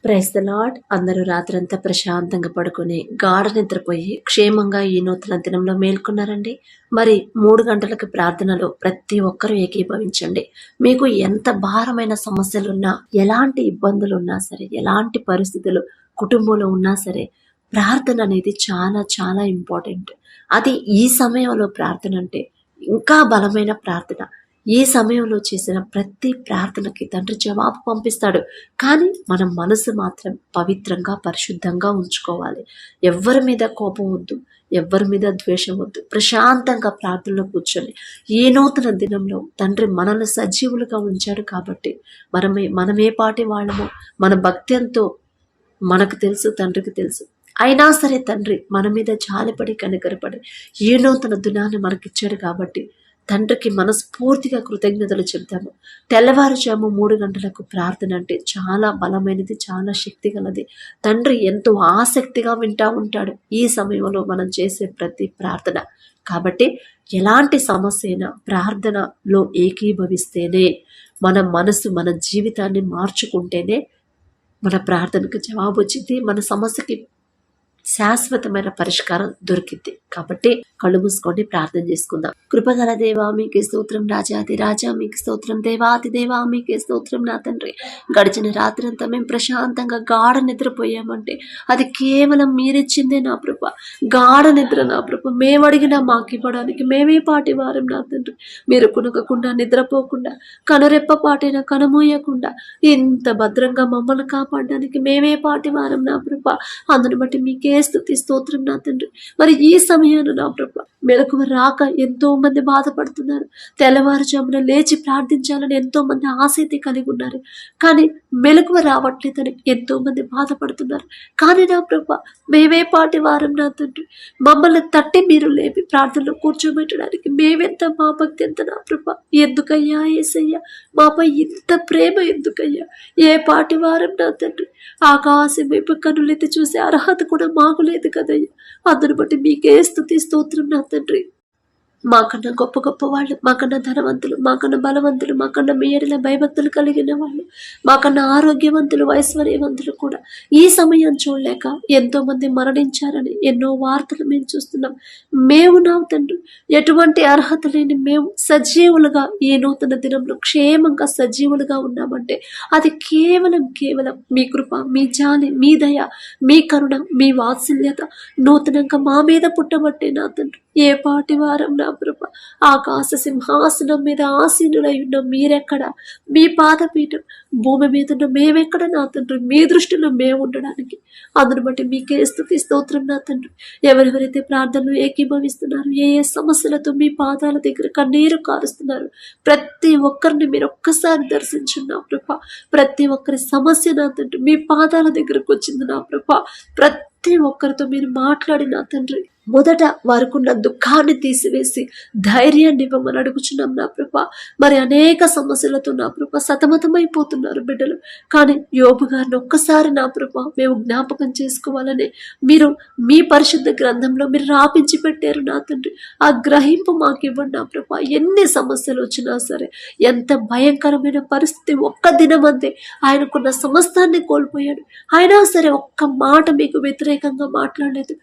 Praise the lord. అందరూ రాత్రంతా ప్రశాంతంగా పడుకొని గాఢ నిద్రపోయి క్షేమంగా ఈ నూతన దినంలో మేల్కొన్నారండి. మరి 3 గంటలకు ప్రార్థనలో ప్రతి ఒక్కరూ ఏకీభవించండి. మీకు ఎంత భారమైన సమస్యలున్నా, ఎలాంటి ఇబ్బందులున్నా సరే, ఎలాంటి పరిస్థితులు కుటుంబంలో ఉన్నా సరే, ప్రార్థన అనేది చాలా చాలా ఇంపార్టెంట్. అది ఈ సమయంలో ప్రార్థన అంటే ఇంకా బలమైన ప్రార్థన. ఈ సమయంలో చేసిన ప్రతి ప్రార్థనకి తండ్రి జవాబు పంపిస్తాడు. కానీ మన మనసు మాత్రం పవిత్రంగా పరిశుద్ధంగా ఉంచుకోవాలి. ఎవ్వరి మీద కోపం వద్దు, ఎవ్వరి మీద ద్వేషం వద్దు. ప్రశాంతంగా ప్రార్థనలో కూర్చొని ఈ నూతన దినంలో తండ్రి మనల్ని సజీవులుగా ఉంచాడు కాబట్టి మనమే పాటి వాళ్ళము, మన భక్తి ఎంతో మనకు తెలుసు, తండ్రికి తెలుసు. అయినా సరే తండ్రి మన మీద జాలిపడి కనికరపడి ఈ నూతన దినాన్ని మనకిచ్చాడు కాబట్టి తండ్రికి మనస్ఫూర్తిగా కృతజ్ఞతలు చెప్తాము. తెల్లవారుజాము 3 గంటలకు ప్రార్థన అంటే చాలా బలమైనది, చాలా శక్తి గలది. తండ్రి ఎంతో ఆసక్తిగా వింటా ఉంటాడు ఈ సమయంలో మనం చేసే ప్రతి ప్రార్థన. కాబట్టి ఎలాంటి సమస్య అయినా ప్రార్థనలో ఏకీభవిస్తేనే, మన మనసు మన జీవితాన్ని మార్చుకుంటేనే మన ప్రార్థనకు జవాబు వచ్చింది, మన సమస్యకి శాశ్వతమైన పరిష్కారం దొరికింది. కాబట్టి కళ్ళు మూసుకొని ప్రార్థన చేసుకుందాం. కృపగల దేవా మీకే స్తోత్రం, రాజాది రాజా మీకు స్తోత్రం, దేవాది దేవా మీకే స్తోత్రం. నా తండ్రి, గడిచిన రాత్రంతా మేము ప్రశాంతంగా గాఢ నిద్రపోయామంటే అది కేవలం మీరిచ్చిందే నా ప్రభ. గాఢ నిద్ర నా ప్రభ, మేము అడిగినా మాకు ఇవ్వడానికి మేమే పాటి వారం నా తండ్రి. మీరు కునకకుండా నిద్రపోకుండా కనురెప్ప పాటైనా కనుమూయకుండా ఇంత భద్రంగా మమ్మల్ని కాపాడడానికి మేమే పాటి వారం నా ప్రభ. అందును బట్టి మీకే స్తుతి స్తోత్రం నా తండ్రి. మరి ఈ సమయాన్ని నా ప్రభు మెలకువ రాక ఎంతో మంది బాధపడుతున్నారు. తెల్లవారుజామున లేచి ప్రార్థించాలని ఎంతో మంది ఆసక్తి కలిగి ఉన్నారు, కానీ మెలకువ రావట్లేదని ఎంతో మంది బాధపడుతున్నారు. కానీ నా ప్రభు మేమే పాటి వారం నా తండ్రి. మమ్మల్ని తట్టి మీరు లేపి ప్రార్థనలో కూర్చోబెట్టడానికి మేమెంత, మా భక్తి ఎంత నా ప్రభు. ఎందుకయ్యా యేసయ్యా మాపై ఇంత ప్రేమ ఎందుకయ్యా? ఏ పాటి వారం నా తండ్రి. ఆకాశం వైపు కనులెత్తి చూసే అర్హత కూడా మాకు లేదు కదయ్యా. అందును బట్టి మీకే స్తుతి స్తోత్రం నా తండ్రి. మాకన్నా గొప్ప గొప్ప వాళ్ళు, మాకన్నా ధనవంతులు, మాకన్నా బలవంతులు, మాకన్నా మీ ఎడల భయభక్తులు కలిగిన వాళ్ళు, మాకన్నా ఆరోగ్యవంతులు, ఐశ్వర్యవంతులు కూడా ఈ సమయం చూడలేక ఎంతో మంది మరణించారని ఎన్నో వార్తలు మేము చూస్తున్నాం. మేము నా తండ్రి ఎటువంటి అర్హత లేని మేము సజీవులుగా ఈ నూతన దినంలో క్షేమంగా సజీవులుగా ఉన్నామంటే అది కేవలం మీ కృప, మీ జాలి, మీ దయ, మీ కరుణ, మీ వాత్సల్యత నూతనంగా మా మీద పుట్టబట్టే నా తండ్రి. ఏ పాటి వారం నా ప్రభ. ఆకాశ సింహాసనం మీద ఆసీనులై ఉన్న మీరెక్కడ? మీ పాదపీఠం భూమి మీద ఉన్న మేమెక్కడ నా తండ్రి? మీ దృష్టిలో మేము ఉండడానికి. అందును బట్టి మీకే స్తుతి స్తోత్రం నా తండ్రి. ఎవరెవరైతే ప్రార్థనలు ఏకీభవిస్తున్నారు, ఏ ఏ సమస్యలతో మీ పాదాల దగ్గర కన్నీరు కారుస్తున్నారు, ప్రతి ఒక్కరిని మీరు ఒక్కసారి దర్శించున్నా ప్రభ. ప్రతి ఒక్కరి సమస్య నా తండ్రి మీ పాదాల దగ్గరకు వచ్చింది నా ప్రభ. ప్రతి ఒక్కరితో మీరు మాట్లాడి నా తండ్రి మొదట వారికున్న దుఃఖాన్ని తీసివేసి ధైర్యాన్ని ఇవ్వమని అడుగుచున్నాం నా ప్రభ. మరి అనేక సమస్యలతో నా ప్రభ సతమతమైపోతున్నారు బిడ్డలు. కానీ యోబు గారిని ఒక్కసారి నా ప్రభ మేము జ్ఞాపకం చేసుకోవాలని మీరు మీ పరిశుద్ధ గ్రంథంలో మీరు రాపించి పెట్టారు నా తండ్రి. ఆ గ్రహింపు మాకు ఇవ్వండి నా ప్రభ. ఎన్ని సమస్యలు వచ్చినా సరే, ఎంత భయంకరమైన పరిస్థితి, ఒక్క దినమంతే ఆయనకున్న సమస్తాన్ని కోల్పోయాడు. అయినా సరే ఒక్క మాట మీకు వ్యతిరేకంగా మాట్లాడలేదు,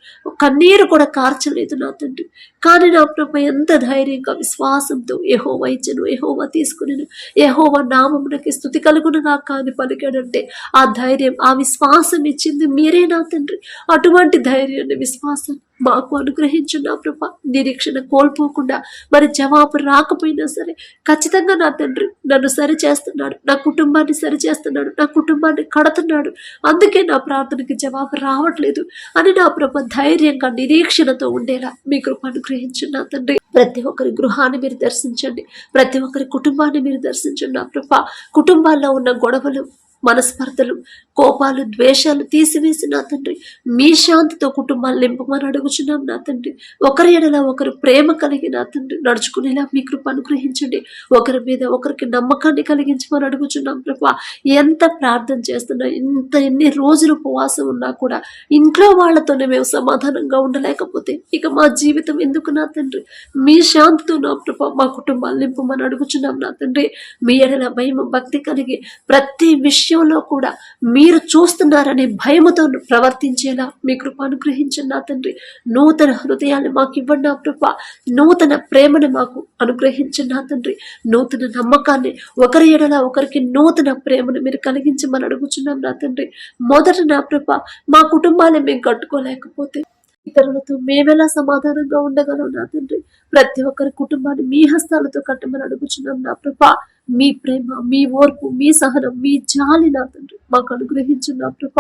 కన్నీరు కూడా కార్చలేదు నా తండ్రి. కానీ నా ప్రభ ఎంత ధైర్యంగా విశ్వాసంతో యెహోవా ఇచ్చెను, యెహోవా తీసుకునేను, యెహోవా నామమునకి స్తుతి కలుగునుగా కాని పలికాడంటే ఆ ధైర్యం, ఆ విశ్వాసం ఇచ్చింది మీరే నా తండ్రి. అటువంటి ధైర్యాన్ని, విశ్వాసం మాకు అనుగ్రహించు నా ప్రభ. నిరీక్షణ కోల్పోకుండా, మరి జవాబు రాకపోయినా సరే ఖచ్చితంగా నా తండ్రి నన్ను సరి చేస్తున్నాడు, నా కుటుంబాన్ని సరి చేస్తున్నాడు, నా కుటుంబాన్ని కడుతున్నాడు, అందుకే నా ప్రార్థనకి జవాబు రావట్లేదు అని నా ప్రభ ధైర్యంగా నిరీక్షణతో ఉండేలా మీ కృప అనుగ్రహించు నా తండ్రి. ప్రతి ఒక్కరి గృహాన్ని మీరు దర్శించండి, ప్రతి ఒక్కరి కుటుంబాన్ని మీరు దర్శించండి నా ప్రభ. కుటుంబాల్లో ఉన్న గొడవలు, మనస్పర్ధలు, కోపాలు, ద్వేషాలు తీసివేసి నా తండ్రి మీ శాంతితో కుటుంబాలు నింపమని అడుగుచున్నాం నా తండ్రి. ఒకరి ఎడల ఒకరు ప్రేమ కలిగి నా తండ్రి నడుచుకునేలా మీ కృప అనుగ్రహించండి. ఒకరి మీద ఒకరికి నమ్మకాన్ని కలిగించమని అడుగుచున్నాం ప్రభా. ఎంత ప్రార్థన చేస్తున్నా, ఎన్ని రోజులు ఉపవాసం ఉన్నా కూడా ఇంట్లో వాళ్ళతోనే మేము సమాధానంగా ఉండలేకపోతే ఇక మా జీవితం ఎందుకు నా తండ్రి? మీ శాంతితో నా ప్రభా మా కుటుంబాలు నింపమని అడుగుచున్నాం నా తండ్రి. మీ ఎడల భయం, భక్తి కలిగి ప్రతి విషయంలో కూడా మీ మీరు చూస్తున్నారనే భయముతో ప్రవర్తించేలా మీ కృప అనుగ్రహించండి నా తండ్రి. నూతన హృదయాన్ని మాకు ఇవ్వండి నా కృప. నూతన ప్రేమను మాకు అనుగ్రహించండి నా తండ్రి. నూతన నమ్మకాన్ని, ఒకరి ఎడల ఒకరికి నూతన ప్రేమను మీరు కలిగించమని అడుగుచున్నాం నా తండ్రి. మొదట నా కృప, మా కుటుంబాన్ని మేము కట్టుకోలేకపోతే ఇతరులతో మేమెలా సమాధానంగా ఉండగలం నా తండ్రి. ప్రతి ఒక్కరి కుటుంబాన్ని మీ హస్తాలతో కట్టమని అడుగుచున్నాం నా ప్రభ. మీ ప్రేమ, మీ ఓర్పు, మీ సహనం, మీ జాలి నా తండ్రి మాకు అనుగ్రహించు నా ప్రభ.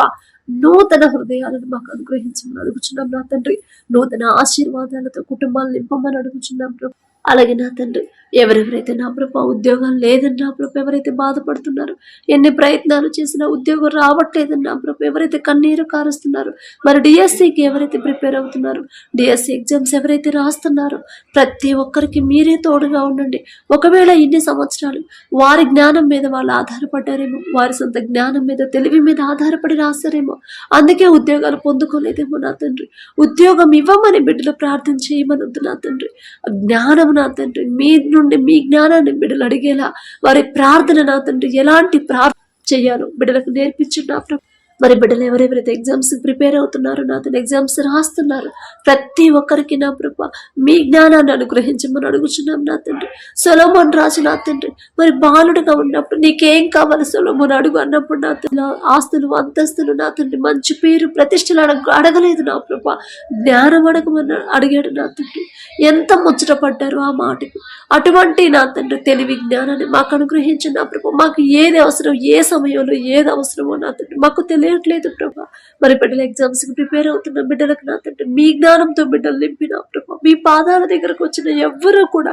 నూతన హృదయాలను మాకు అనుగ్రహించమని అడుగుచున్నాం నా తండ్రి. నూతన ఆశీర్వాదాలతో కుటుంబాలను నింపమని అడుగుచున్నాం ప్రభ. అలాగే నా తండ్రి, ఎవరెవరైతే నా ప్రభ ఉద్యోగాలు లేదని నా ప్రభ ఎవరైతే బాధపడుతున్నారు, ఎన్ని ప్రయత్నాలు చేసినా ఉద్యోగం రావట్లేదని నా ప్రభ ఎవరైతే కన్నీరు కారుస్తున్నారు, మరి డిఎస్సికి ఎవరైతే ప్రిపేర్ అవుతున్నారు, డిఎస్సి ఎగ్జామ్స్ ఎవరైతే రాస్తున్నారో ప్రతి ఒక్కరికి మీరే తోడుగా ఉండండి. ఒకవేళ ఇన్ని సంవత్సరాలు వారి జ్ఞానం మీద వాళ్ళు ఆధారపడ్డారేమో, వారి సొంత జ్ఞానం మీద, తెలివి మీద ఆధారపడి రాస్తారేమో, అందుకే ఉద్యోగాలు పొందుకోలేదేమో నా తండ్రి. ఉద్యోగం ఇవ్వమని బిడ్డలు ప్రార్థన చేయమనొద్దు నా తండ్రి. జ్ఞానం నా తండ్రి, మీ నుండి మీ జ్ఞానాన్ని బిడ్డలు అడిగేలా వారి ప్రార్థన నా తండ్రి ఎలాంటి ప్రార్థన చేయాలో బిడ్డలకు నేర్పించండి నా ప్రభు. మరి బిడ్డలు ఎవరెవరైతే ఎగ్జామ్స్ ప్రిపేర్ అవుతున్నారో నా తండ్రి, ఎగ్జామ్స్ రాస్తున్నారు, ప్రతి ఒక్కరికి నా ప్రభ మీ జ్ఞానాన్ని అనుగ్రహించమని అడుగుచున్నాం నా తండ్రి. సొలొమోను రాజు నా తండ్రి మరి బాలుడుగా ఉన్నప్పుడు నీకేం కావాలి సొలొమోను అడుగు అన్నప్పుడు నా తండ్రి ఆస్తులు, అంతస్తులు నా తండ్రి, మంచి పేరు, ప్రతిష్టలు అడగలేదు నా ప్రభ. జ్ఞానం అడగమని అడిగాడు నా తండ్రి. ఎంత ముచ్చటపడ్డారు ఆ మాటకు. అటువంటి నా తండ్రి తెలివి, జ్ఞానాన్ని మాకు అనుగ్రహించు నా ప్రభ. మాకు ఏది అవసరం, ఏ సమయంలో ఏది అవసరమో నా తండ్రి మాకు తెలియట్లేదు ప్రభా. మరి బిడ్డలు ఎగ్జామ్స్ కి ప్రిపేర్ అవుతున్న బిడ్డలకు నా తండ్రి మీ జ్ఞానంతో బిడ్డలు నింపిన ప్రభా. మీ పాదాల దగ్గరకు వచ్చిన ఎవ్వరూ కూడా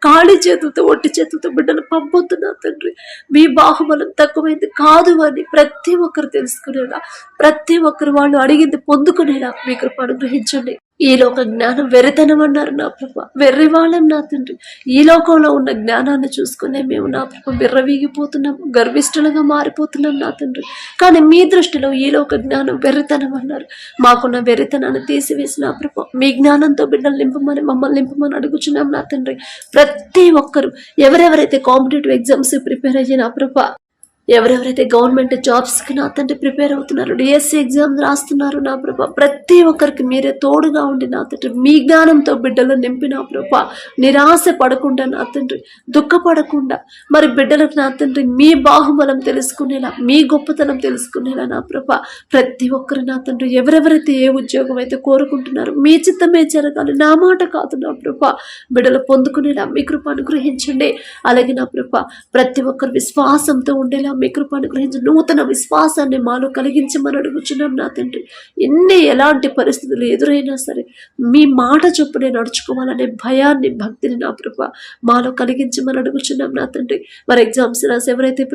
ఖాళీ చేతులతో, ఒట్టి చేతులతో బిడ్డలు పంపుతున్నా తండ్రి. మీ బాహుబలం తక్కువైంది కాదు అని ప్రతి ఒక్కరు తెలుసుకునేలా, ప్రతి ఒక్కరు వాళ్ళు అడిగింది పొందుకునేలా మీ కృప అనుగ్రహించండి. ఈ లోక జ్ఞానం వెర్రితనం అన్నారు నా ప్రభ. వెర్రి వాళ్ళం నా తండ్రి. ఈ లోకంలో ఉన్న జ్ఞానాన్ని చూసుకునే మేము నా ప్రభ విర్రవీగిపోతున్నాం, గర్విష్ఠులుగా మారిపోతున్నాం నా తండ్రి. కానీ మీ దృష్టిలో ఈ లోక జ్ఞానం వెర్రితనం అన్నారు. మాకున్న వెర్రితనాన్ని తీసివేసి నా ప్రభ మీ జ్ఞానంతో బిడ్డలు నింపమని, మమ్మల్ని నింపమని అడుగుచున్నాం నా తండ్రి. ప్రతి ఒక్కరు ఎవరెవరైతే కాంపిటేటివ్ ఎగ్జామ్స్ ప్రిపేర్ అయ్యి నా ప్రభ, ఎవరెవరైతే గవర్నమెంట్ జాబ్స్కి నా తండ్రి ప్రిపేర్ అవుతున్నారు, డిఎస్సి ఎగ్జామ్ రాస్తున్నారు నా ప్రభ, ప్రతి ఒక్కరికి మీరే తోడుగా ఉండి నా తండ్రి మీ జ్ఞానంతో బిడ్డలు నింపి నా ప్రభ. నిరాశ పడకుండా నా తండ్రి, దుఃఖపడకుండా మరి బిడ్డలకు నా తండ్రి మీ బాహుబలం తెలుసుకునేలా, మీ గొప్పతనం తెలుసుకునేలా నా ప్రభ ప్రతి ఒక్కరు నా తండ్రి ఎవరెవరైతే ఏ ఉద్యోగం అయితే కోరుకుంటున్నారో మీ చిత్తమే జరగాలి, నా మాట కాదు నా ప్రభ, బిడ్డలు పొందుకునేలా మీ కృప అనుగ్రహించండి. అలాగే నా ప్రభ ప్రతి ఒక్కరు విశ్వాసంతో ఉండేలా మీ కృప అనుగ్రహించి నూతన విశ్వాసాన్ని మాలో కలిగించమని అడుగుచున్నాం నా తండ్రి. ఎలాంటి పరిస్థితులు ఎదురైనా సరే మీ మాట చొప్పునే నడుచుకోవాలనే భయాన్ని, భక్తిని నా ప్రభ మాలో కలిగించమని అడుగుచున్నాం నా తండ్రి. మరి ఎగ్జామ్స్ రాసి ఎవరైతే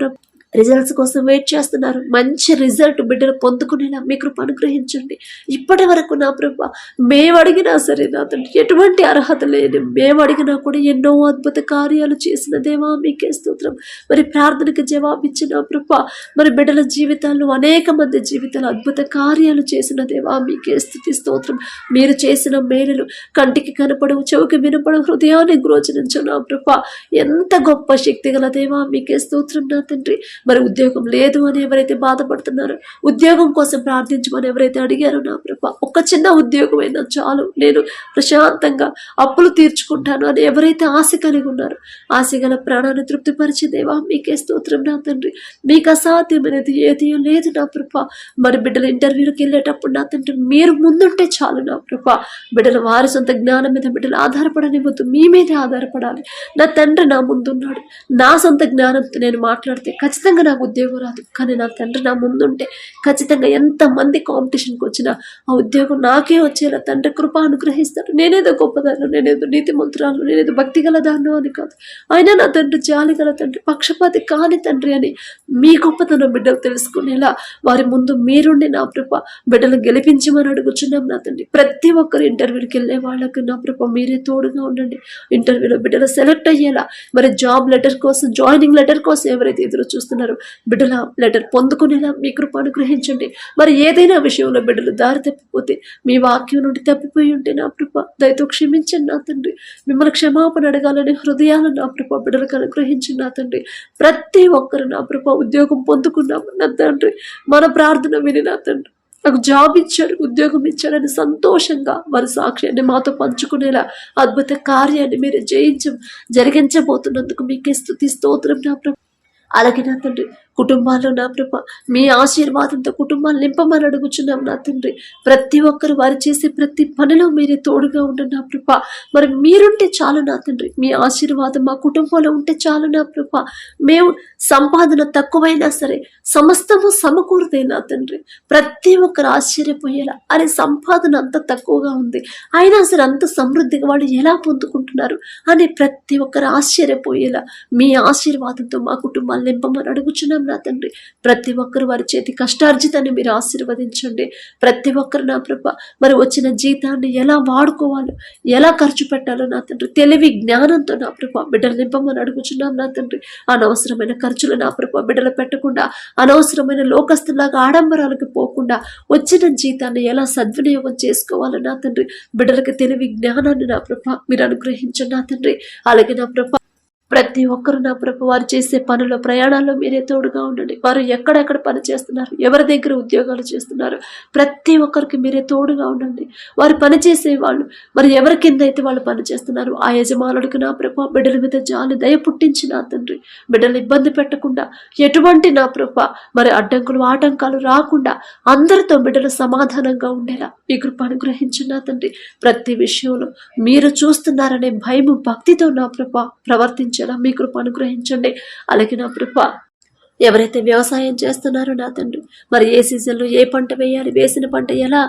రిజల్ట్స్ కోసం వెయిట్ చేస్తున్నారు, మంచి రిజల్ట్ బిడ్డలు పొందుకునేలా మీ కృప అనుగ్రహించండి. ఇప్పటి వరకు నా ప్రభ మేము అడిగినా సరే నా తండ్రి ఎటువంటి అర్హత లేని మేము అడిగినా కూడా ఎన్నో అద్భుత కార్యాలు చేసిన దేవా మీకే స్తోత్రం. మరి ప్రార్థనకు జవాబిచ్చిన ప్రభ మరి బిడ్డల జీవితాల్లో అనేక మంది జీవితాలు అద్భుత కార్యాలు చేసిన దేవా మీకే స్తుతి స్తోత్రం. మీరు చేసిన మేలులు కంటికి కనపడవు, చెవికి వినపడవు, హృదయాన్ని గ్రోచరించు నా ప్రభ. ఎంత గొప్ప శక్తి గల దేవా మీకే స్తోత్రం నా తండ్రి. మరి ఉద్యోగం లేదు అని ఎవరైతే బాధపడుతున్నారో, ఉద్యోగం కోసం ప్రార్థించమని ఎవరైతే అడిగారో నా ప్రభ, ఒక చిన్న ఉద్యోగం అయినా చాలు, నేను ప్రశాంతంగా అప్పులు తీర్చుకుంటాను అని ఎవరైతే ఆశ కలిగి ఉన్నారో, ఆశ గల ప్రాణాన్ని తృప్తిపరిచే దేవా మీకే స్తోత్రం నా తండ్రి. మీకు అసాధ్యమైనది ఏది లేదు నా ప్రభ. మరి బిడ్డలు ఇంటర్వ్యూకి వెళ్ళేటప్పుడు నా తండ్రి మీరు ముందుంటే చాలు నా ప్రభ. బిడ్డలు వారి సొంత జ్ఞానం మీద బిడ్డలు ఆధారపడనివ్వద్దు, మీ మీదే ఆధారపడాలి. నా తండ్రి నా ముందున్నాడు, నా సొంత జ్ఞానంతో నేను మాట్లాడితే ఖచ్చితంగా నాకు ఉద్యోగం రాదు, కానీ నా తండ్రి నా ముందుంటే ఖచ్చితంగా ఎంతమంది కాంపిటీషన్కి వచ్చినా ఆ ఉద్యోగం నాకే వచ్చేలా తండ్రి కృప అనుగ్రహిస్తాడు. నేనేదో గొప్పదాను, నేనేదో నీతిమంతురాలు, నేనేదో భక్తి గల దాను అని కాదు, అయినా నా తండ్రి జాలి గల తండ్రి, పక్షపాతి కాని తండ్రి అని మీ గొప్పతనం బిడ్డలు తెలుసుకునేలా వారి ముందు మీరుండి నా ప్రభ బిడ్డలు గెలిపించమని అడుగుచున్నాం నా తండ్రి. ప్రతి ఒక్కరు ఇంటర్వ్యూకి వెళ్ళే వాళ్ళకి నా ప్రభ మీరే తోడుగా ఉండండి. ఇంటర్వ్యూలో బిడ్డలు సెలెక్ట్ అయ్యేలా, మరి జాబ్ లెటర్ కోసం, జాయినింగ్ లెటర్ కోసం ఎవరైతే ఎదురు చూస్తున్నారు చేస్తున్నారు, బిడ్డల లెటర్ పొందుకునేలా మీ కృప అనుగ్రహించండి. మరి ఏదైనా విషయంలో బిడ్డలు దారి తప్పిపోతే, మీ వాక్యం నుండి తప్పిపోయి ఉంటే నా కృప దయతో క్షమించండి నా తండ్రి. మిమ్మల్ని క్షమాపణ అడగాలని హృదయాలను నా కృప బిడ్డలకు అనుగ్రహించండి నా తండ్రి. ప్రతి ఒక్కరు నా కృప ఉద్యోగం పొందుకున్నాము నా తండ్రి. మన ప్రార్థన విని నా తండ్రి నాకు జాబ్ ఇచ్చాడు, ఉద్యోగం ఇచ్చాడని సంతోషంగా వారి సాక్ష్యాన్ని మాతో పంచుకునేలా అద్భుత కార్యాన్ని మీరు జరిగించబోతున్నందుకు మీకే స్తుతి స్తోత్రం నా ప్రభు. అలాగే నా తండ్రి కుటుంబాల్లో నా ప్రభ మీ ఆశీర్వాదంతో కుటుంబాలు నింపమని అడుగుచున్నాం నా తండ్రి. ప్రతి ఒక్కరు వారు చేసే ప్రతి పనిలో మీరే తోడుగా ఉండండి నా ప్రభ. మరి మీరుంటే చాలు నా తండ్రి, మీ ఆశీర్వాదం మా కుటుంబంలో ఉంటే చాలు నా ప్రభ. మేము సంపాదన తక్కువైనా సరే సమస్తము సమకూరుతాయి నా తండ్రి. ప్రతి ఒక్కరు ఆశ్చర్యపోయేలా అరే సంపాదన అంత తక్కువగా ఉంది అయినా సరే అంత సమృద్ధిగా వాళ్ళు ఎలా పొందుకుంటున్నారు అని ప్రతి ఒక్కరు ఆశ్చర్యపోయేలా మీ ఆశీర్వాదంతో మా కుటుంబాలు నింపమని అడుగుచున్నాం నా తండ్రి. ప్రతి ఒక్కరు వారి చేతి కష్టార్జితాన్ని మీరు ఆశీర్వదించండి. ప్రతి ఒక్కరు నా ప్రభ మరి వచ్చిన జీతాన్ని ఎలా వాడుకోవాలో, ఎలా ఖర్చు పెట్టాలో నా తండ్రి తెలివి జ్ఞానంతో నా ప్రభ బిడ్డలు నింపమని అడుగుచున్నాం నా తండ్రి. అనవసరమైన ఖర్చులు నా ప్రభ బిడ్డలు పెట్టకుండా, అనవసరమైన లోకస్తులాగా ఆడంబరాలకు పోకుండా వచ్చిన జీతాన్ని ఎలా సద్వినియోగం చేసుకోవాలో నా తండ్రి బిడ్డలకు తెలివి జ్ఞానాన్ని నా ప్రభ మీరు అనుగ్రహించండి నా తండ్రి. అలాగే నా ప్రభ ప్రతి ఒక్కరు నా ప్రభు వారు చేసే పనుల ప్రయాణాల్లో మీరే తోడుగా ఉండండి. వారు ఎక్కడెక్కడ పని చేస్తున్నారు, ఎవరి దగ్గర ఉద్యోగాలు చేస్తున్నారు, ప్రతి ఒక్కరికి మీరే తోడుగా ఉండండి. వారు పని చేసే వాళ్ళు మరి ఎవరి కింద అయితే వాళ్ళు పని చేస్తున్నారు ఆ యజమానుడికి నా ప్రభు బిడ్డల మీద జాలి దయ పుట్టించి నా తండ్రి బిడ్డలు ఇబ్బంది పెట్టకుండా, ఎటువంటి నా ప్రభు మరి అడ్డంకులు ఆటంకాలు రాకుండా అందరితో బిడ్డలు సమాధానంగా ఉండేలా మీ కృప అనుగ్రహించి నా తండ్రి. ప్రతి విషయంలో మీరు చూస్తున్నారనే భయము భక్తితో నా ప్రభ ప్రవర్తించి మీ కృప అనుగ్రహించండి. అలాగే నా కృప ఎవరైతే వ్యవసాయం చేస్తున్నారో నా తండ్రి మరి ఏ సీజన్లో ఏ పంట వేయాలి, వేసిన పంట ఎలా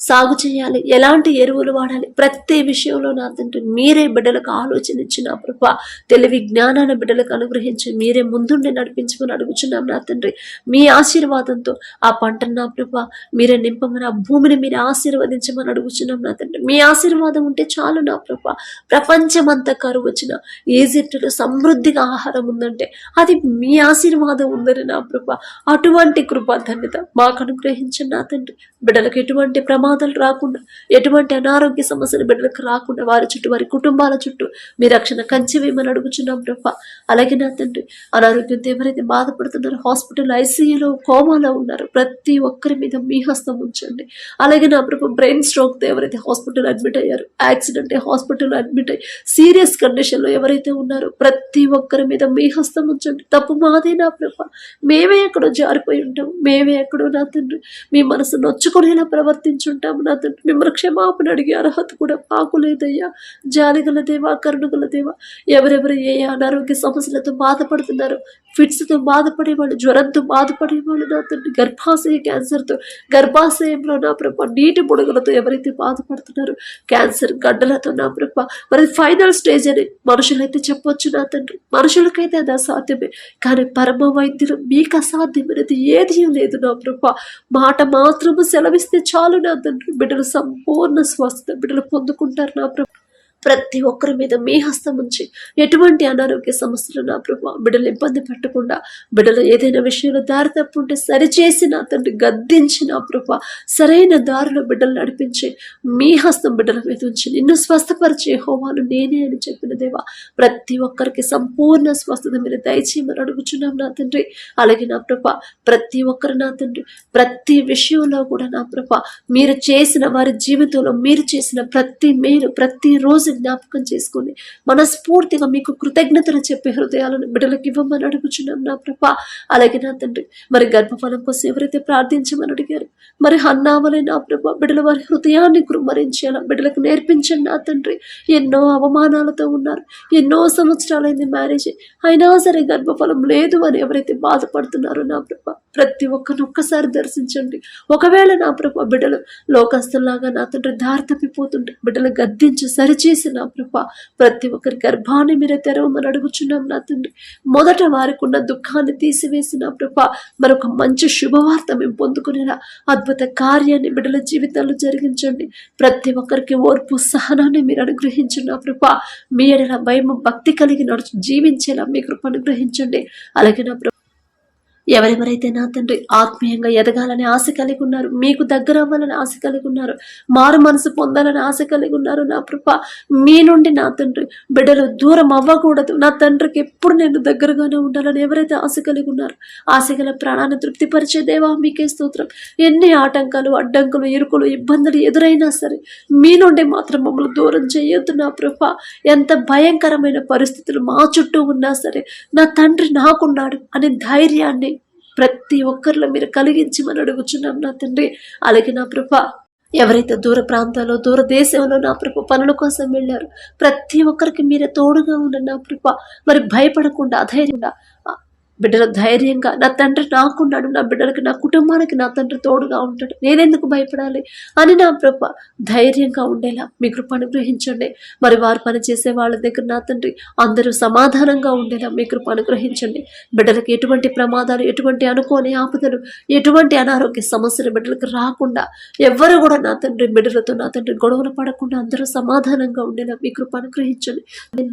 సాగు చేయాలి, ఎలాంటి ఎరువులు వాడాలి, ప్రతి విషయంలో నా తండ్రి మీరే బిడ్డలకు ఆలోచన ఇచ్చి నా ప్రభ తెలివి జ్ఞానాన్ని బిడ్డలకు అనుగ్రహించి మీరే ముందుండి నడిపించమని అడుగుచున్నాం నా తండ్రి. మీ ఆశీర్వాదంతో ఆ పంటను నా ప్రభ మీరే నింపమని, ఆ భూమిని మీరే ఆశీర్వదించమని అడుగుచున్నాం నా తండ్రి. మీ ఆశీర్వాదం ఉంటే చాలు నా ప్రభ. ప్రపంచమంతా కరువు వచ్చిన ఈజిప్టులో సమృద్ధిగా ఆహారం ఉందంటే అది మీ ఆశీర్వాదం ఉందని నా ప్రభ. అటువంటి కృప ధన్యత మాకు అనుగ్రహించండి నా తండ్రి. బిడ్డలకు ఎటువంటి ప్రమాదాలు రాకుండా, ఎటువంటి అనారోగ్య సమస్యలు బిడ్డలకు రాకుండా వారి చుట్టూ వారి కుటుంబాల చుట్టూ మీ రక్షణ కంచె వేయమని అడుగుచున్నాం ప్రభ. అలాగే నా తండ్రి అనారోగ్యంతో ఎవరైతే బాధపడుతున్నారో, హాస్పిటల్ ఐసీయూలో కోమాలో ఉన్నారో ప్రతి ఒక్కరి మీద మీ హస్తం ఉంచండి. అలాగే నా ప్రభ బ్రెయిన్ స్ట్రోక్తో ఎవరైతే హాస్పిటల్ అడ్మిట్ అయ్యారు, యాక్సిడెంట్ అయ్యి హాస్పిటల్లో అడ్మిట్ అయ్యి సీరియస్ కండిషన్లో ఎవరైతే ఉన్నారో ప్రతి ఒక్కరి మీద మీ హస్తం ఉంచండి. తప్పు మాదే నా ప్రభ, మేమే ఎక్కడో జారిపోయి ఉంటాం, మేమే ఎక్కడో నా తండ్రి మీ మనసు నొచ్చుకునేలా ప్రవర్తించుంటాము నా తండ్రి. మిమ్మల్ని క్షమాపణ అడిగే అర్హత కూడా మాకు లేదయ్యా. జాలిగల దేవా, కరుణగల దేవా, ఎవరెవరు ఏ అనారోగ్య సమస్యలతో బాధపడుతున్నారు, ఫిట్స్తో బాధపడేవాళ్ళు, జ్వరంతో బాధపడేవాళ్ళు నా తండ్రి, గర్భాశయ క్యాన్సర్తో, గర్భాశయంలో నా ప్రభ నీటి బుడగలతో ఎవరైతే బాధపడుతున్నారో, క్యాన్సర్ గడ్డలతో నా ప్రభ మరి ఫైనల్ స్టేజ్ అని మనుషులైతే చెప్పొచ్చు నా తండ్రి. మనుషులకైతే అది అసాధ్యమే, కానీ పరమ వైద్యులు మీకు అసాధ్యమైనది ఏదీ లేదు నా ప్రభ. మాట మాత్రము సెలవిస్తే చాలు నా తండ్రి బిడ్డలు సంపూర్ణ స్వస్థత బిడ్డలు పొందుకుంటారు నా ప్రభు. ప్రతి ఒక్కరి మీద మీ హస్తం ఉంచి ఎటువంటి అనారోగ్య సమస్యలు నా ప్రభు బిడ్డలు ఇబ్బంది పెట్టకుండా, బిడ్డలు ఏదైనా విషయంలో దారి తప్పుంటే సరిచేసి నా తండ్రి గద్దించి నా ప్రభు సరైన దారిలో బిడ్డలు నడిపించి మీ హస్తం బిడ్డల మీద ఉంచి నిన్ను స్వస్థపరిచే యెహోవాను నేనే అని చెప్పిన దేవా, ప్రతి ఒక్కరికి సంపూర్ణ స్వస్థత మీరు దయచేయమని అడుగుచున్నాం నా తండ్రి. అలాగే నా ప్రభ ప్రతి ఒక్కరు నా తండ్రి ప్రతి విషయంలో కూడా నా ప్రభ మీరు చేసిన వారి జీవితంలో మీరు చేసిన ప్రతి మేలు ప్రతి రోజు జ్ఞాపకం చేసుకుని మనస్ఫూర్తిగా మీకు కృతజ్ఞతలు చెప్పే హృదయాలను బిడ్డలకు ఇవ్వమని అడుగుచున్నాం నా ప్రభ. అలాగే నా తండ్రి మరి గర్భఫలం కోసం ఎవరైతే ప్రార్థించమని అడిగారు, మరి హన్నావలే నా ప్రభ బిడ్డల వారి హృదయాన్ని కృమ్మరించేలా బిడ్డలకు నేర్పించండి నా తండ్రి. ఎన్నో అవమానాలతో ఉన్నారు, ఎన్నో సంవత్సరాలైంది మ్యారేజ్ అయినా సరే గర్భఫలం లేదు అని ఎవరైతే బాధపడుతున్నారో నా ప్రభ ప్రతి ఒక్కరిని ఒక్కసారి దర్శించండి. ఒకవేళ నా ప్రభ బిడ్డలు లోకస్తుల్లాగా నా తండ్రి దారి తప్పిపోతుంటే బిడ్డలు గద్దించి సరిచేసి నా ప్రభ ప్రతి ఒక్కరి గర్భాన్ని మీరే తెరవమని అడుగుచున్నాం నా తండ్రి. మొదట వారికి ఉన్న దుఃఖాన్ని తీసివేసి నా ప్రభ మరొక మంచి శుభవార్త మేము పొందుకునేలా అద్భుత కార్యాన్ని బిడ్డల జీవితాల్లో జరిగించండి. ప్రతి ఒక్కరికి ఓర్పు సహనాన్ని మీరు అనుగ్రహించండి నా ప్రభ. మీ ఎడల భయం భక్తి కలిగి జీవించేలా మీ కృప అనుగ్రహించండి. అలాగే నా ప్రభ ఎవరెవరైతే నా తండ్రి ఆత్మీయంగా ఎదగాలని ఆశ కలిగి ఉన్నారు, మీకు దగ్గర అవ్వాలని ఆశ కలిగి ఉన్నారు, మారు మనసు పొందాలని ఆశ కలిగి ఉన్నారు నా ప్రభ, మీ నుండి నా తండ్రి బిడ్డలు దూరం అవ్వకూడదు, నా తండ్రికి ఎప్పుడు నేను దగ్గరగానే ఉండాలని ఎవరైతే ఆశ కలిగి ఉన్నారు, ఆశ గల ప్రాణాన్ని తృప్తిపరిచే దేవా మీకే స్తోత్రం. ఎన్ని ఆటంకాలు, అడ్డంకులు, ఇరుకులు, ఇబ్బందులు ఎదురైనా సరే మీ నుండి మాత్రం మమ్మల్ని దూరం చేయొద్దు నా ప్రభ. ఎంత భయంకరమైన పరిస్థితులు మా చుట్టూ ఉన్నా సరే నా తండ్రి నాకున్నాడు అనే ధైర్యాన్ని ప్రతి ఒక్కరిలో మీరు కలిగించమని అడుగుచున్నాం నా తండ్రి. అలాగే నా ప్రభ, ఎవరైతే దూర ప్రాంతాల్లో, దూర దేశంలో నా ప్రభ పనుల కోసం వెళ్ళారు, ప్రతి ఒక్కరికి మీరే తోడుగా ఉన్న నా ప్రభ. మరి భయపడకుండా, అధైర్యంగా బిడ్డల ధైర్యంగా నా తండ్రి నాకున్నాడు, నా బిడ్డలకి, నా కుటుంబానికి నా తండ్రి తోడుగా ఉంటాడు, నేనెందుకు భయపడాలి అని నా ప్రభ ధైర్యంగా ఉండేలా మీ కృప అనుగ్రహించండి. మరి వారు పనిచేసే వాళ్ళ దగ్గర నా తండ్రి అందరూ సమాధానంగా ఉండేలా మీ కృప అనుగ్రహించండి. బిడ్డలకి ఎటువంటి ప్రమాదాలు, ఎటువంటి అనుకోని ఆపదలు, ఎటువంటి అనారోగ్య సమస్యలు బిడ్డలకు రాకుండా, ఎవ్వరు కూడా నా తండ్రి బిడ్డలతో నా తండ్రి గొడవలు పడకుండా అందరూ సమాధానంగా ఉండేలా మీ కృప అనుగ్రహించండి.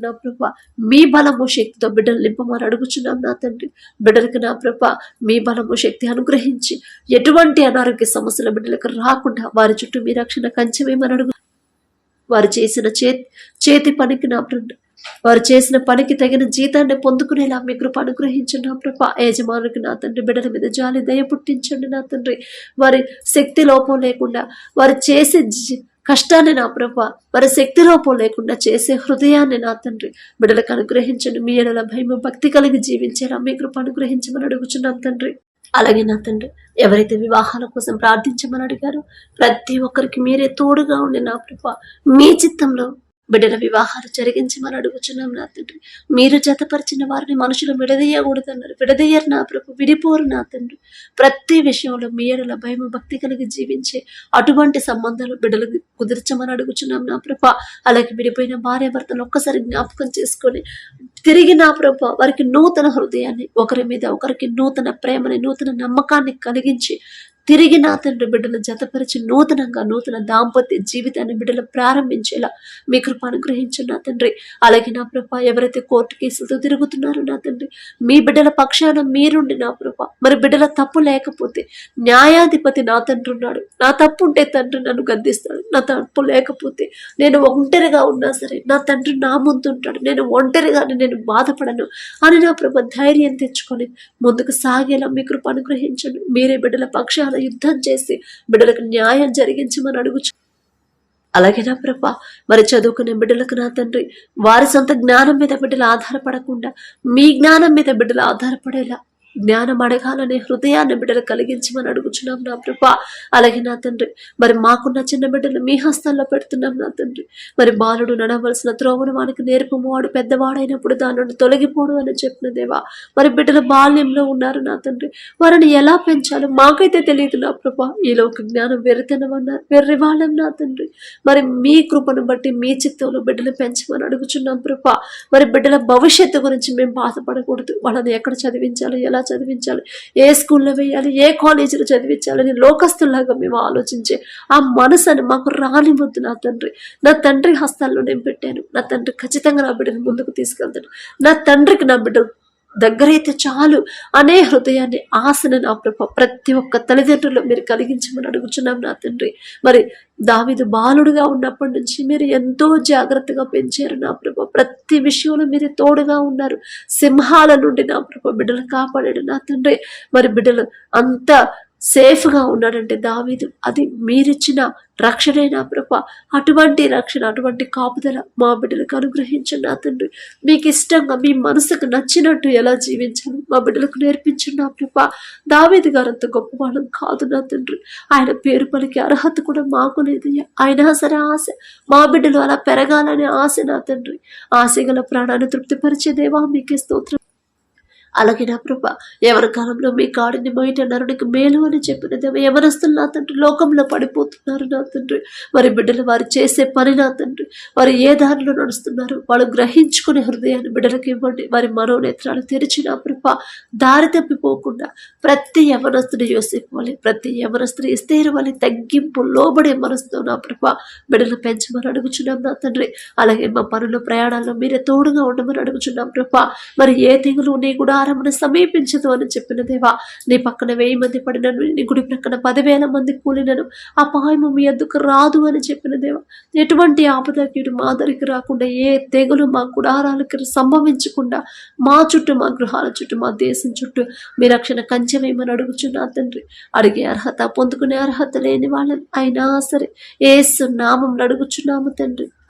నా ప్రభ మీ బలము శక్తితో బిడ్డలు నింపమని అడుగుచున్నాం నా తండ్రి. బిడ్డలకు నా ప్రభ మీ బలము శక్తి అనుగ్రహించి ఎటువంటి అనారోగ్య సమస్యల బిడ్డలకు రాకుండా వారి చుట్టూ మీ రక్షణ కంచెమేమని అడుగు. వారు చేసిన చేతి పనికి నా ప్రభ, వారు చేసిన పనికి తగిన జీతాన్ని పొందుకునేలా మీ కృప అనుగ్రహించండి నా ప్రభ. యజమానునికి నా తండ్రి బిడ్డల మీద జాలి దయ పుట్టించండి నా తండ్రి. వారి శక్తి లోపం లేకుండా వారు చేసే కష్టాన్ని నా ప్రభ, వారి శక్తి లోపం లేకుండా చేసే హృదయాన్ని నా తండ్రి బిడ్డలకు అనుగ్రహించండి. మీ ఎడల భయము భక్తి కలిగి జీవించేలా మీ కృప అనుగ్రహించమని అడుగుచున్నాం తండ్రి. అలాగే నా తండ్రి, ఎవరైతే వివాహాల కోసం ప్రార్థించమని అడిగారో ప్రతి ఒక్కరికి మీరే తోడుగా ఉండి నా ప్రభ మీ చిత్తంలో బిడ్డల వివాహాలు జరిగించమని అడుగుచున్నాం నా తండ్రి. మీరు జతపరిచిన వారిని మనుషులు విడదీయకూడదన్నారు, విడదీయరు నా ప్రభు, విడిపోరు నా తండ్రి. ప్రతి విషయంలో మీ ఎడల భయము భక్తి కలిగి జీవించే అటువంటి సంబంధాలు బిడ్డలకు కుదిర్చమని అడుగుచున్నాం నా ప్రభ. అలాగే విడిపోయిన భార్య భర్తలు ఒక్కసారి జ్ఞాపకం చేసుకొని తిరిగి నా ప్రభ వారికి నూతన హృదయాన్ని, ఒకరి మీద ఒకరికి నూతన ప్రేమని, నూతన నమ్మకాన్ని కలిగించి తిరిగి నా తండ్రి బిడ్డలు జతపరిచి నూతన దాంపత్య జీవితాన్ని బిడ్డలు ప్రారంభించేలా మీ కృప అనుగ్రహించండి నా తండ్రి. అలాగే నా ప్రభ, ఎవరైతే కోర్టు కేసులతో తిరుగుతున్నారో నా తండ్రి మీ బిడ్డల పక్షాన మీరుండి నా ప్రభ, మరి బిడ్డల తప్పు లేకపోతే న్యాయాధిపతి నా తండ్రి ఉన్నాడు, నా తప్పు ఉంటే తండ్రి నన్ను గద్దిస్తాడు, నా తప్పు లేకపోతే నేను ఒంటరిగా ఉన్నా సరే నా తండ్రి నా ముందు ఉంటాడు, నేను ఒంటరిగానే నేను బాధపడను అని నా ప్రభ ధైర్యం తెచ్చుకొని ముందుకు సాగేలా మీ కృప అనుగ్రహించండి. మీరే బిడ్డల పక్షాన యుద్ధం చేసి బిడ్డలకు న్యాయం జరిగించమని అడుగుచు. అలాగే నా ప్రభ, మరి చదువుకునే బిడ్డలకు నా తండ్రి వారి సొంత జ్ఞానం మీద బిడ్డలు ఆధారపడకుండా మీ జ్ఞానం మీద బిడ్డలు ఆధారపడేలా జ్ఞానం అడగాలనే హృదయాన్ని బిడ్డలు కలిగించమని అడుగుచున్నాం నా ప్రభ. అలాగే నా తండ్రి, మరి మాకున్న చిన్న బిడ్డలు మీ హస్తాల్లో పెడుతున్నాం నా తండ్రి. మరి బాలుడు నడవలసిన త్రోవను వానికి నేర్పము, వాడు పెద్దవాడైనప్పుడు దాని నుండి తొలగిపోడు అని చెప్పిన దేవా. మరి బిడ్డలు బాల్యంలో ఉన్నారు నా తండ్రి, వారిని ఎలా పెంచాలో మాకైతే తెలియదు నా ప్రభ. ఈ లోక జ్ఞానం వెర్రితనమన్నారు, వెర్రివాళ్ళం నా తండ్రి. మరి మీ కృపను బట్టి మీ చిత్తంలో బిడ్డలు పెంచమని అడుగుచున్నాం ప్రభ. మరి బిడ్డల భవిష్యత్తు గురించి మేము బాధపడకూడదు, వాళ్ళని ఎక్కడ చదివించాలి, ఎలా చదివించాలి, ఏ స్కూల్లో వేయాలి, ఏ కాలేజీలో చదివించాలని లోకస్తులాగా మేము ఆలోచించే ఆ మనసుని మాకు రానివద్దు నా తండ్రి. నా తండ్రి హస్తాల్లో నేను పెట్టాను, నా తండ్రి ఖచ్చితంగా నా బిడ్డను ముందుకు తీసుకెళ్తాడు, నా తండ్రికి నా బిడ్డ దగ్గరైతే చాలు అనే హృదయాన్ని, ఆశను నా ప్రభ ప్రతి ఒక్క తల్లిదండ్రులు మీరు కలిగించమని అడుగుచున్నాం నా తండ్రి. మరి దావీదు బాలుడుగా ఉన్నప్పటి నుంచి మీరు ఎంతో జాగ్రత్తగా పెంచారు నా ప్రభ, ప్రతి విషయంలో మీరు తోడుగా ఉన్నారు, సింహాల నుండి నా ప్రభ బిడ్డలు కాపాడాడు నా తండ్రి. మరి బిడ్డలు అంత సేఫ్గా ఉన్నాడంటే దావీదు అది మీరిచ్చిన రక్షణే నా ప్రభ. అటువంటి రక్షణ, అటువంటి కాపుదల మా బిడ్డలకు అనుగ్రహించండి నా తండ్రి. మీకు ఇష్టంగా మీ మనసుకు నచ్చినట్టు ఎలా జీవించాలి మా బిడ్డలకు నేర్పించండి నా ప్రభ. దావీదు గారు అంత గొప్పవాళ్ళం కాదు నా తండ్రి, ఆయన పేరు పలికి అర్హత కూడా మాకు లేదయ్యా. అయినా సరే ఆశ, మా బిడ్డలు అలా పెరగాలనే ఆశ నా తండ్రి. ఆశ గల ప్రాణాన్ని తృప్తిపరిచే దేవా మీకే స్తోత్రం. అలాగే నా ప్రభ, ఎవరి కాలంలో మీ కాడిని బయట నరునికి మేలు అని చెప్పిన దేవ, ఎవరస్తులు నా తండ్రి లోకంలో పడిపోతున్నారు నా తండ్రి. మరి బిడ్డలు వారు చేసే పని నా తండ్రి, వారు ఏ దారిలో నడుస్తున్నారు వాళ్ళు గ్రహించుకునే హృదయాన్ని బిడ్డలకు ఇవ్వండి. వారి మనోనేత్రాలు తెరిచి నా ప్రభ దారి తప్పిపోకుండా ప్రతి యవనస్తుని యోసేపు వలె, ప్రతి యవనస్తుని ఎస్తేరు వలె తగ్గింపు లోబడే మనసుతో నా ప్రభ బిడ్డలు పెంచమని అడుగుచున్నాం నా తండ్రి. అలాగే మా పనుల ప్రయాణాల్లో మీరే తోడుగా ఉండమని అడుగుచున్నాం ప్రభ. మరి ఏ తెగులు నీ కూడా గుడారమును సమీపించదు అని చెప్పిన దేవా, నీ పక్కన 1000 మంది పడినను, నీ గుడి ప్రక్కన 10,000 మంది కూలినను అపాయము మీ యొద్దకు రాదు అని చెప్పిన దేవా, ఎటువంటి ఆపద కీడు మా దగ్గరికి రాకుండా, ఏ తెగులు మా గుడారాలకి సంభవించకుండా, మా చుట్టూ, మా గృహాల చుట్టూ, మా దేశం చుట్టూ మీ రక్షణ కంచెవేయమని అడుగుచున్నా తండ్రి. అడిగే అర్హత, పొందుకునే అర్హత లేని వాళ్ళం అయినా సరే యేసు నామములో అడుగుచున్నాము తండ్రి.